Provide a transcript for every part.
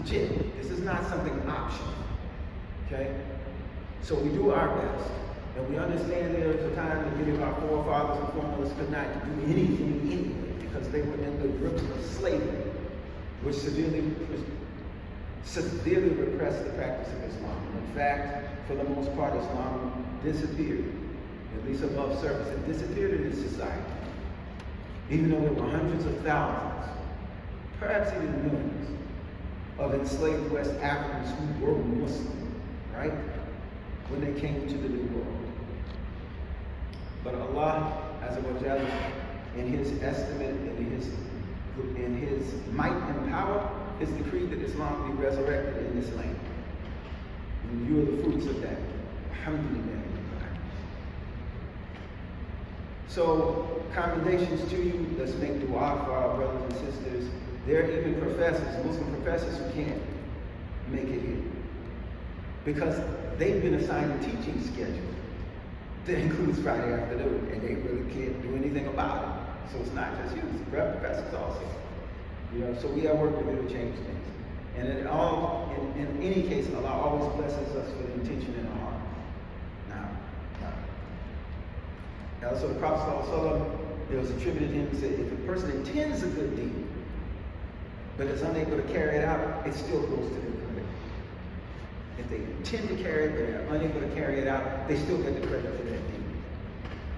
legit. This is not something optional. Okay? So we do our best. And we understand there was a time that many of our forefathers and foremothers could not do anything anyway because they were in the grips of slavery, which severely repressed the practice of Islam. In fact, for the most part, Islam disappeared, at least above surface. It disappeared in this society. Even though there were hundreds of thousands, perhaps even millions, of enslaved West Africans who were Muslim, right? When they came to the New World. But Allah, Azza wa Jalla, in His estimate, in His might and power, has decreed that Islam be resurrected in this land. And you are the fruits of that. Alhamdulillah. So, commendations to you. Let's make dua for our brothers and sisters. There are even professors, Muslim professors, who can't make it here because they've been assigned a teaching schedule that includes Friday afternoon, and they really can't do anything about it. So it's not just you, it's professors also. You know, so we are working to change things. And in any case, Allah always blesses us with intention in our heart. Now, also the Prophet ﷺ, it was attributed to him, he said, if a person intends a good deed, but is unable to carry it out, it still goes to their credit. If they intend to carry it, but they're unable to carry it out, they still get the credit for that deed.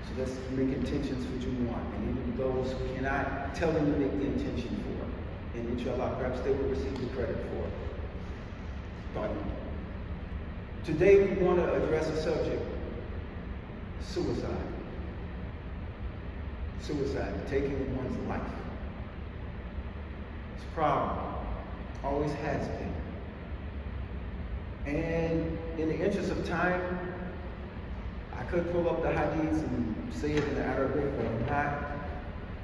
So let's make intentions for Jumu'ah. And even those who cannot, tell them to make the intention for it. And inshallah, perhaps they will receive the credit for it. But today we want to address a subject, suicide. Suicide, taking one's life. It's a problem. Always has been. And in the interest of time, I could pull up the hadiths and say it in Arabic, but I'm not.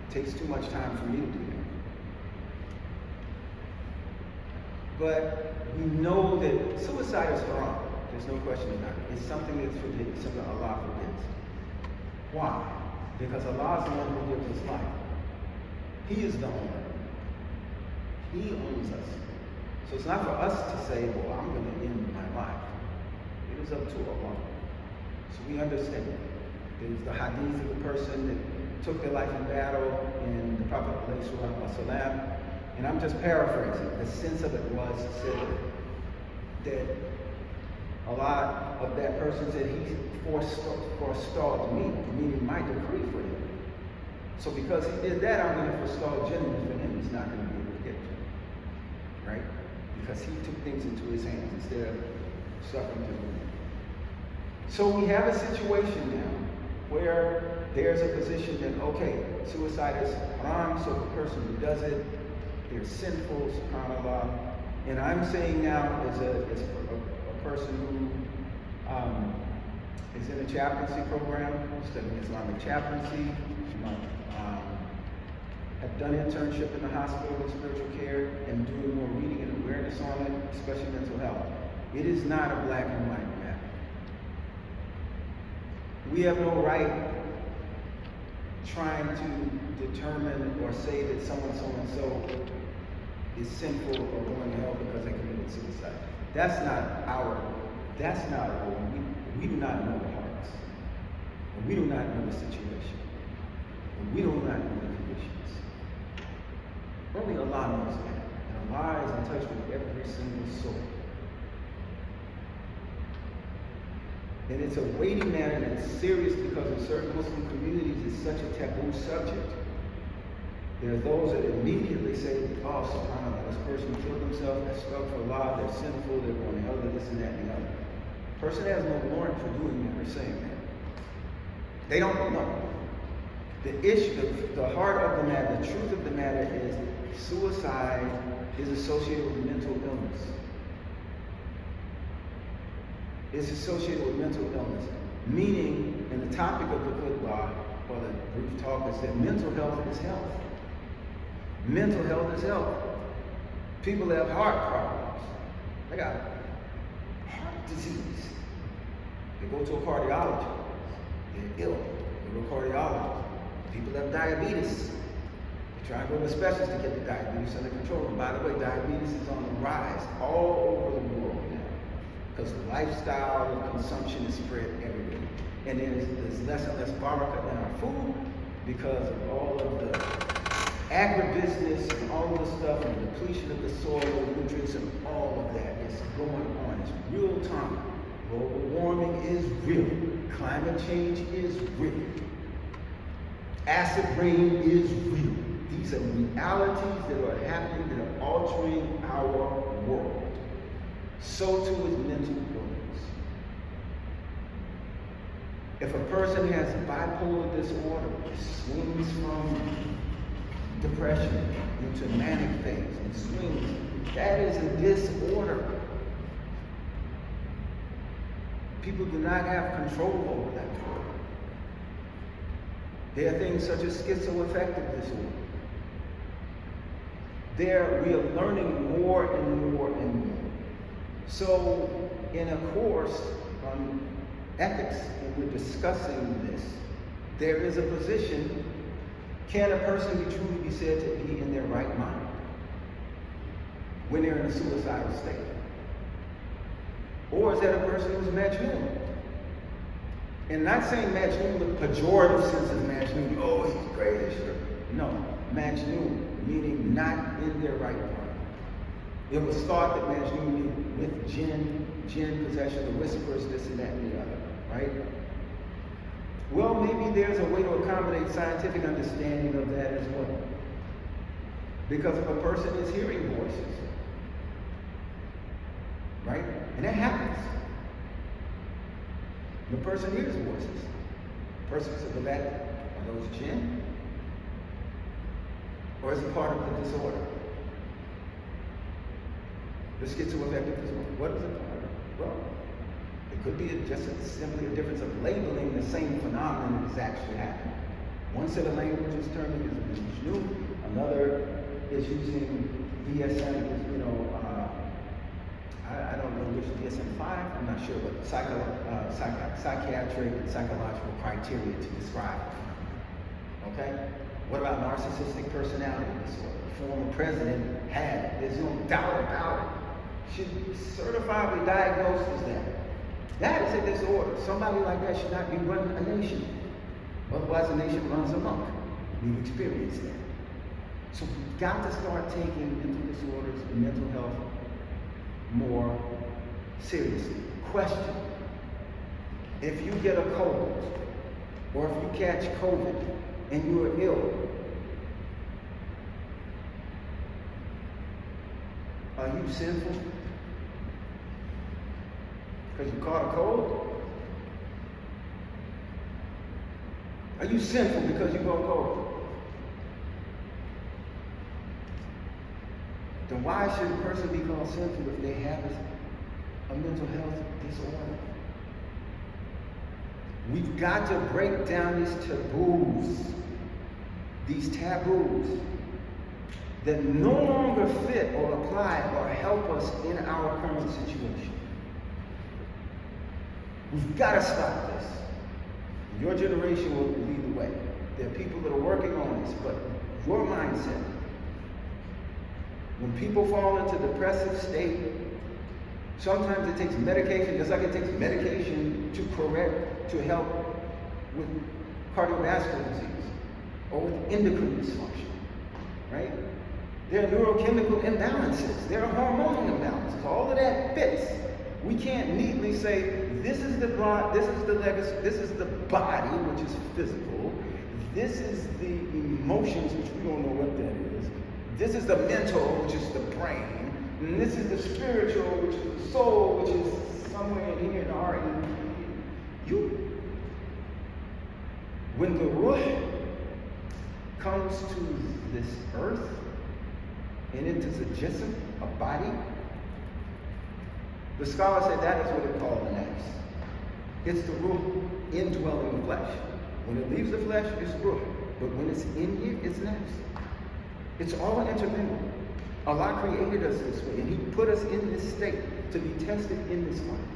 It takes too much time for me to do that. But we know that suicide is haram. There's no question about it. It's something that's forbidden, something Allah forbids. Why? Because Allah is the one who gives us life. He is the owner. He owns us. So it's not for us to say, well, I'm going to end my life. It is up to Allah. So we understand. There's the hadith of the person that took their life in battle, and the Prophet ﷺ, and I'm just paraphrasing. The sense of it was said that a lot of that person said he forestalled me, meaning my decree for him. So because he did that, I'm going to forestall Jannah for him. He's not going to be able to get to, right? Because he took things into his hands instead of suffering to them. So we have a situation now where there's a position that, okay, suicide is haram, so the person who does it, they're sinful, subhanAllah. And I'm saying now, as a person who is in a chaplaincy program, studying Islamic chaplaincy, have done internship in the hospital in spiritual care, and doing more reading and awareness on it, especially mental health. It is not a black and white matter. We have no right trying to determine or say that someone so-and-so is sinful or going to hell because they committed suicide. That's not our role. We do not know the hearts. And we do not know the situation. And we do not know the conditions. Only Allah knows that. And Allah is in touch with every single soul. And it's a weighty matter and it's serious because in certain Muslim communities it's such a taboo subject. There are those that immediately say, oh, subhanAllah, this person killed himself, they're stuck for Allah, they're sinful, they're going to hell, they're this and that and the other. The person has no warrant for doing that or saying that. They don't know. The issue, the heart of the matter, the truth of the matter is suicide is associated with mental illness. It's associated with mental illness. Meaning, in the topic of the khutbah, or the brief talk, is that mental health is health. Mental health is health. People have heart problems. They got heart disease. They go to a cardiologist. They're ill. They go to a cardiologist. People have diabetes. They Try to go to a specialist to get the diabetes under control. And by the way, diabetes is on the rise all over the world now because lifestyle and consumption is spread everywhere. And there's less and less baraka in our food because of all of the agribusiness and all of the stuff and the depletion of the soil, nutrients, and all of that is going on. It's real time. Global warming is real. Climate change is real. Acid rain is real. These are realities that are happening that are altering our world. So too is mental illness. If a person has bipolar disorder, it swings from depression into manic phase and swings. That is a disorder. People do not have control over that. There are things such as schizoaffective disorder. We are learning more and more and more. So, in a course on ethics, and we're discussing this, there is a position: can a person be truly be said to be in their right mind when they're in a suicidal state? Or is that a person who's majnun? And not saying majnun with pejorative sense of majnun, oh, he's great, sure. No, majnun, meaning not in their right mind. It was thought that majnun with jinn possession, the whispers, this and that and the other, right? Well, maybe there's a way to accommodate scientific understanding of that as well. Because if a person is hearing voices, right? And that happens. The person hears voices. The person says, well, that are those jinn? Or is it part of the disorder? The schizoaffective disorder. What is it part of? Well, it could be simply a difference of labeling the same phenomenon that is actually happening. One set of language is termed as new, another is using DSM, I don't know which DSM-5, I'm not sure, but psychiatric and psychological criteria to describe it. Okay? What about narcissistic personality disorder? The former president had it. There's no doubt about it. Should be certifiably diagnosed as that. That is a disorder. Somebody like that should not be running a nation. Otherwise, the nation runs amok. We've experienced that. So we've got to start taking mental disorders and mental health more seriously. Question: if you get a cold, or if you catch COVID and you are ill, are you sinful because you caught a cold? Are you sinful because you got a cold? Then why should a person be called sinful if they have a mental health disorder? We've got to break down these taboos that no longer fit or apply or help us in our current situation. We've got to stop this. Your generation will lead the way. There are people that are working on this, but your mindset, when people fall into depressive state, sometimes it takes medication, just like it takes medication to help with cardiovascular disease or with endocrine dysfunction, right? There are neurochemical imbalances. There are hormonal imbalances. All of that fits. We can't neatly say, this is the blood, this is the legacy, this is the body, which is physical. This is the emotions, which we don't know what that is. This is the mental, which is the brain. And this is the spiritual, which is the soul, which is somewhere in here in the heart. When the ruh comes to this earth, and it is a jism, a body, the scholars say that is what they call the nafs. It's the ruh indwelling the flesh. When it leaves the flesh, it's ruh. But when it's in here, it's nafs. It's all intermingled. Allah created us this way, and He put us in this state to be tested in this life.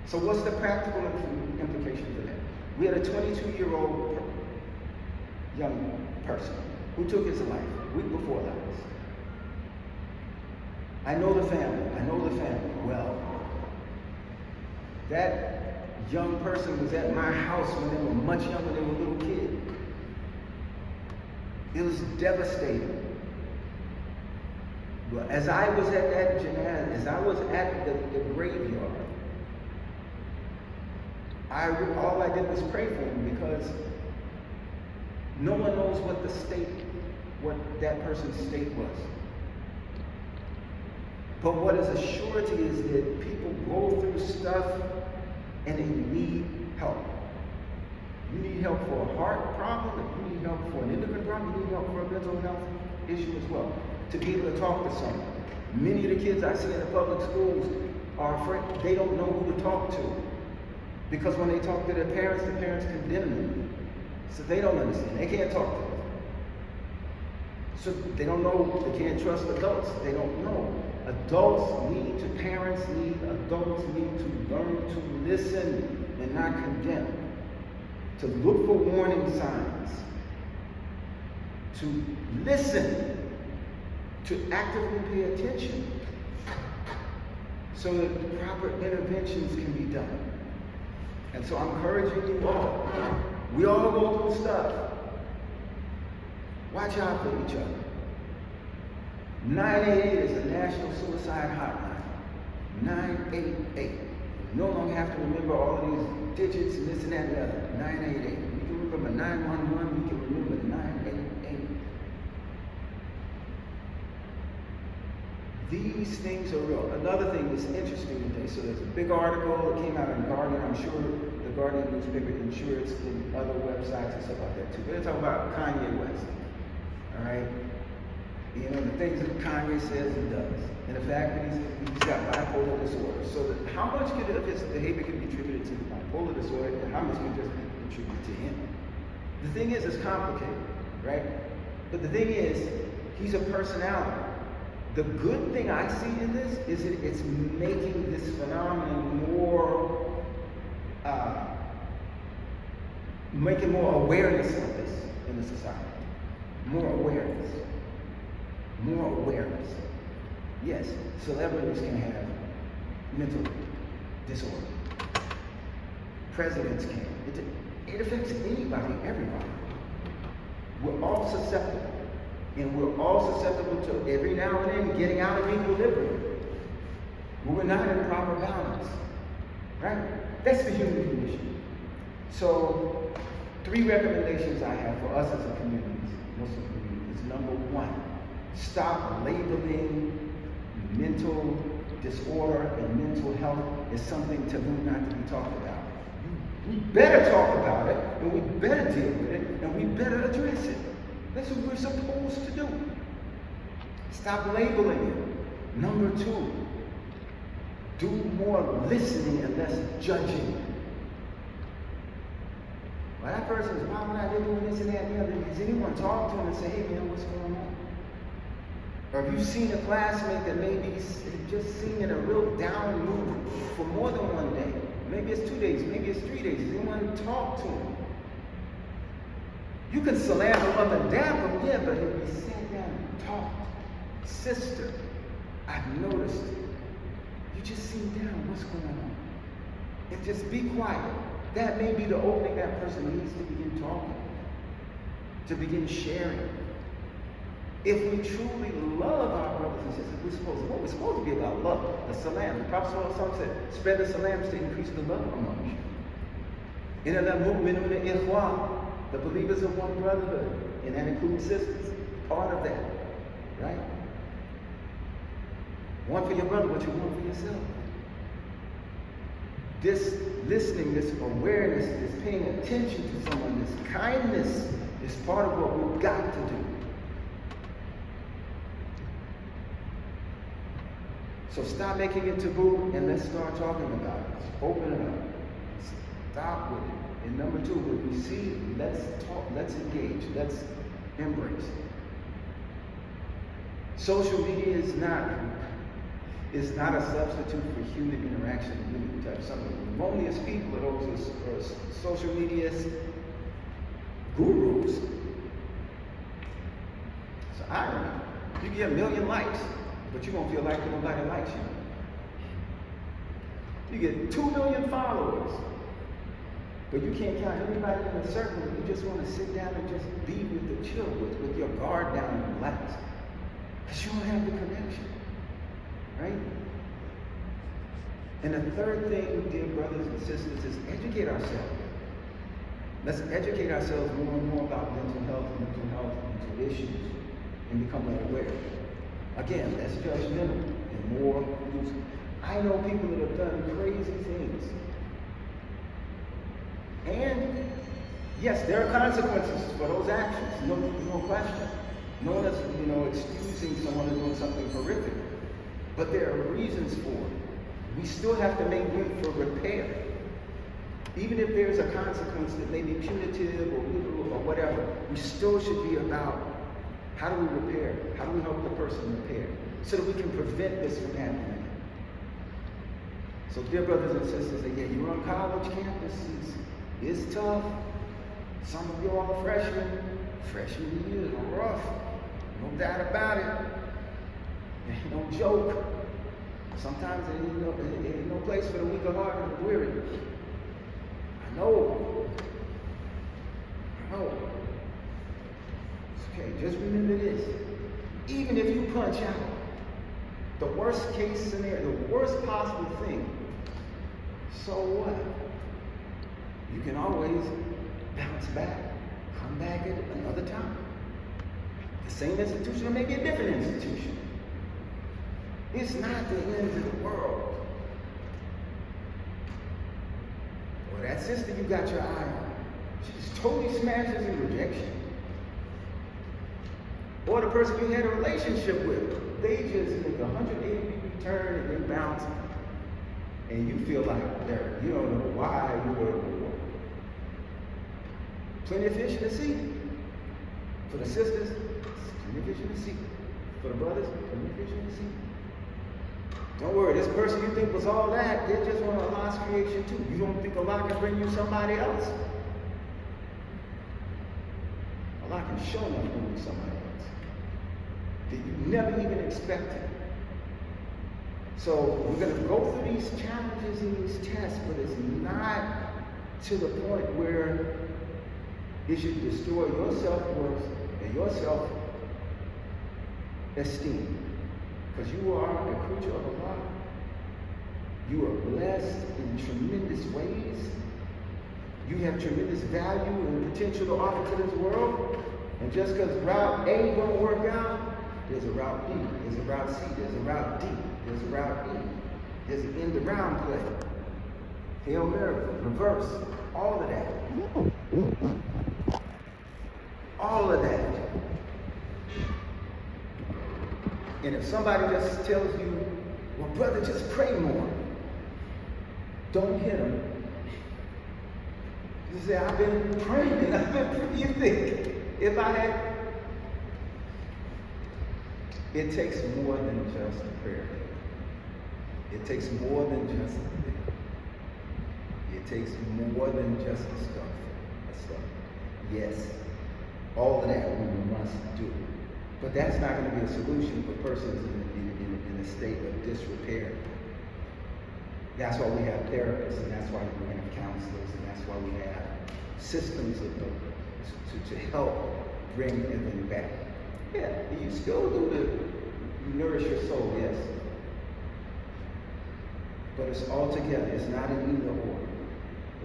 So what's the practical implication for that? We had a 22-year-old young person who took his life a week before last. I know the family well. That young person was at my house when they were much younger than they were a little kid. It was devastating. But as I was at that janazah, as I was at the graveyard, all I did was pray for him, because no one knows what that person's state was. But what is a surety is that people go through stuff and they need help. You need help for a heart problem, you need help for an endocrine problem, you need help for a mental health issue as well. To be able to talk to someone. Many of the kids I see in the public schools are afraid, they don't know who to talk to. Because when they talk to their parents, the parents condemn them. So they don't understand, they can't talk to them. So they don't know, they can't trust adults, they don't know. Parents need, adults need to learn to listen and not condemn. To look for warning signs. To listen. To actively pay attention. So that proper interventions can be done. And so I'm encouraging you all. We all go through stuff. Watch out for each other. 988 is a national suicide hotline. 988. You no longer have to remember all of these digits and this and that and the other. 988. You can remember 911, you can remember 988. These things are real. Another thing that's interesting today, so there's a big article that came out in Guardian. I'm sure the Guardian newspaper can share it in other websites and stuff like that too. We're going to talk about Kanye West. All right? You know, the things that Kanye says and does. And the fact that he's got bipolar disorder. So that how much of his behavior can be attributed to the bipolar disorder and how much can just be attributed to him? The thing is, it's complicated, right? But the thing is, he's a personality. The good thing I see in this is that it's making this phenomenon making more awareness of this in the society. More awareness. More awareness. Yes, celebrities can have mental disorder. Presidents can. It affects anybody, everybody. We're all susceptible. And we're all susceptible to every now and then getting out of equilibrium. We're not in proper balance. Right? That's the human condition. So, 3 recommendations I have for us as a community, Muslim community, is number 1, stop labeling mental disorder and mental health as something taboo not to be talked about. We better talk about it, and we better deal with it, and we better address it. That's what we're supposed to do. Stop labeling it. Number 2, do more listening and less judging. Well, that person is, why would I be doing this and that and the other? Has anyone talked to him and say, hey man, what's going on? Or have you seen a classmate that maybe just seeing in a real down mood for more than one day? Maybe it's 2 days, maybe it's 3 days. Has anyone talked to him? You can salam him up and down him, yeah, but if you sat down and talked, sister, I've noticed it. You just seem down, what's going on? And just be quiet. That may be the opening that person needs to begin talking, to begin sharing. If we truly love our brothers and sisters, we're supposed to be about love. The salam. The Prophet ﷺ said, spread the salams to increase the love among you. The believers of one brotherhood, and that includes sisters. Part of that, right? One for your brother, but you want for yourself. This listening, this awareness, this paying attention to someone, this kindness is part of what we've got to do. So stop making it taboo and let's start talking about it. Let's open it up. Stop with it. And number 2, when we see, let's talk, let's engage, let's embrace. Social media is not a substitute for human interaction, human touch. Some of the loneliest people are those are social media's gurus. It's irony. You can get 1 million likes, but you won't feel like nobody likes you. You get 2 million followers, but you can't count anybody in a circle. You just want to sit down and just be with the chill, with your guard down and relax. Because you don't have the connection. Right? And the third thing, dear brothers and sisters, is educate ourselves. Let's educate ourselves more and more about mental health, mental issues, and become more aware. Again, less judgmental and more inclusive. I know people that have done crazy things. And yes, there are consequences for those actions, no question. No one is, excusing someone who's doing something horrific. But there are reasons for it. We still have to make room for repair. Even if there's a consequence that may be punitive or legal or whatever, we still should be about how do we repair? How do we help the person repair? So that we can prevent this from happening. So dear brothers and sisters, again, you're on college campuses. It's tough. Some of you all are freshmen. Freshman year is rough. No doubt about it. Ain't no joke. Sometimes there ain't no place for the weak of heart and the weary. I know. It's okay, just remember this. Even if you punch out, the worst case scenario, the worst possible thing, so what? You can always bounce back, come back at another time. The same institution or maybe a different institution. It's not the end of the world. Or that sister you got your eye on, she just totally smashes in rejection. Or the person you had a relationship with, they just make a 180-degree turn and they bounce. And you feel like you don't know why you were in the war. Plenty of fish in the sea. For the sisters, plenty of fish in the sea. For the brothers, plenty of fish in the sea. Don't worry, this person you think was all that, they're just one of Allah's creation too. You don't think Allah can bring you somebody else? Allah can show enough bring you somebody else that you never even expected. So we're going to go through these challenges and these tests, but it's not to the point where it should destroy your self-worth and your self-esteem. Because you are a creature of Allah. You are blessed in tremendous ways. You have tremendous value and potential to offer to this world. And just because route A don't work out, there's a route B, there's a route C, there's a route D, there's a route E. There's an end around play. Hail Mary, reverse, all of that. All of that. And if somebody just tells you, well, brother, just pray more, don't hit them. You say, I've been praying, you think, if I had, it takes more than just a prayer. It takes more than just a prayer. It takes more than just a stuff. Yes, all of that we must do. But that's not going to be a solution for persons in a state of disrepair. That's why we have therapists, and that's why we have counselors, and that's why we have systems to help bring everything back. Yeah, you still do you nourish your soul, yes. But it's all together. It's not an either or.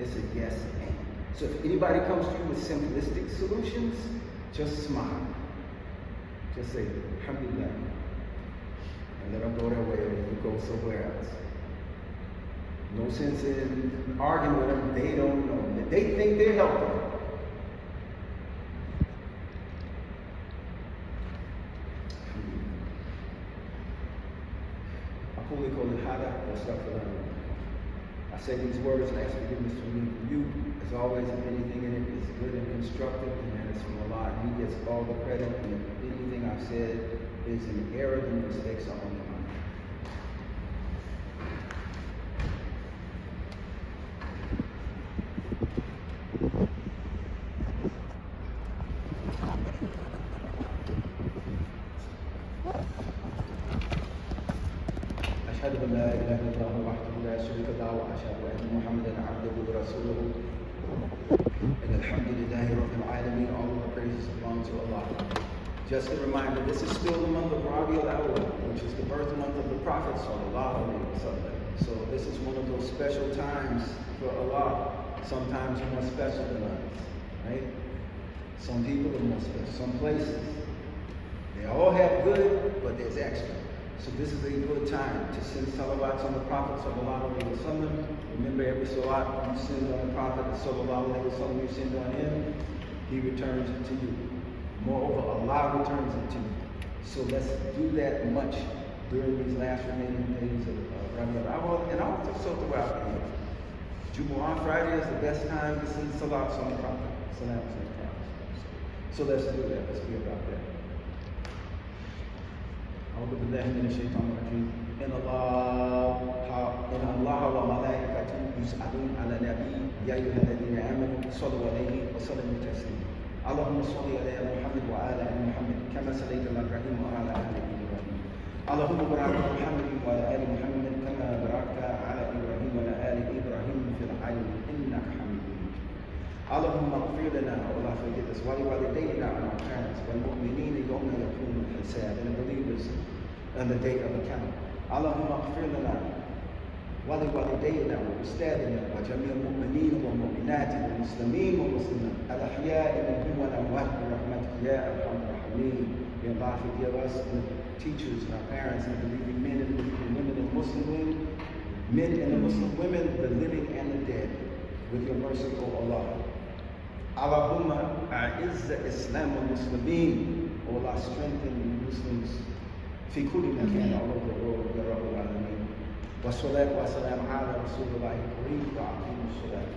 It's a yes and. So if anybody comes to you with simplistic solutions, just smile. Just say, alhamdulillah, and let them go their way, and you go somewhere else. No sense in arguing with them. They don't know. They think they're helping. I say these words and ask forgiveness from me from you. As always, if anything in it is good and constructive, and that is from Allah, He gets all the credit. And if anything I've said is in error, then mistakes are only mine. أشهد أن لا إله إلا الله وحده لا شريك له وأشهد أن محمدا عبده ورسوله. And alhamdulillahi rabbil alameen, all of the praises belong to Allah. Just a reminder, this is still the month of Rabiul Awwal, which is the birth month of the Prophet sallallahu alaihi wasallam. So this is one of those special times for Allah. Sometimes more special than others, right? Some people are more special. Some places, they all have good, but there's extra. So this is a good time to send salawats on the Prophet sallallahu alaihi wasallam. Remember, every salat you send on the Prophet sallallahu alaihi wasallam, you send on him, he returns it to you. Moreover, Allah returns it to you. So let's do that much during these last remaining days of Rabiul Awwal, and also throughout the year. Jumu'ah Friday is the best time to send salats on the Prophet. Salams on the Prophet. So let's do that. Let's be about that. أعوذ بالله من الشيطان الرجيم. إن الله وملائكته يصلون على النبي يا أيها الذين آمنوا صلوا عليه وسلموا تسليما. اللهم صل على محمد وعلى آل محمد كما صليت على إبراهيم وعلى آل إبراهيم. اللهم بارك على محمد وعلى آل محمد كما باركت على إبراهيم وعلى آل إبراهيم في العالمين إنك حميد مجيد. اللهم اغفر لنا ولا forget us ولوالدينا and our parents والمؤمنين يوم يقوم الحساب, and the believers on the day of account. اللهم اغفر لنا ولوالدينا وأستاذنا وجميع المؤمنين والمؤمنات والمسلمين والمسلمات الأحياء منهم والأموات برحمتك يا أرحم الراحمين. May Allah forgive us and the teachers and our parents and the believing men and the believing women and Muslim men and the Muslim women, the living and the dead, with your mercy, O Allah. Allahumma a'izz Islam al-Muslimin. O Allah, strengthen the Muslims في كل مكان all over the world يا رب العالمين. والصلاة والسلام على رسول الله الكريم وعلى الصلاة.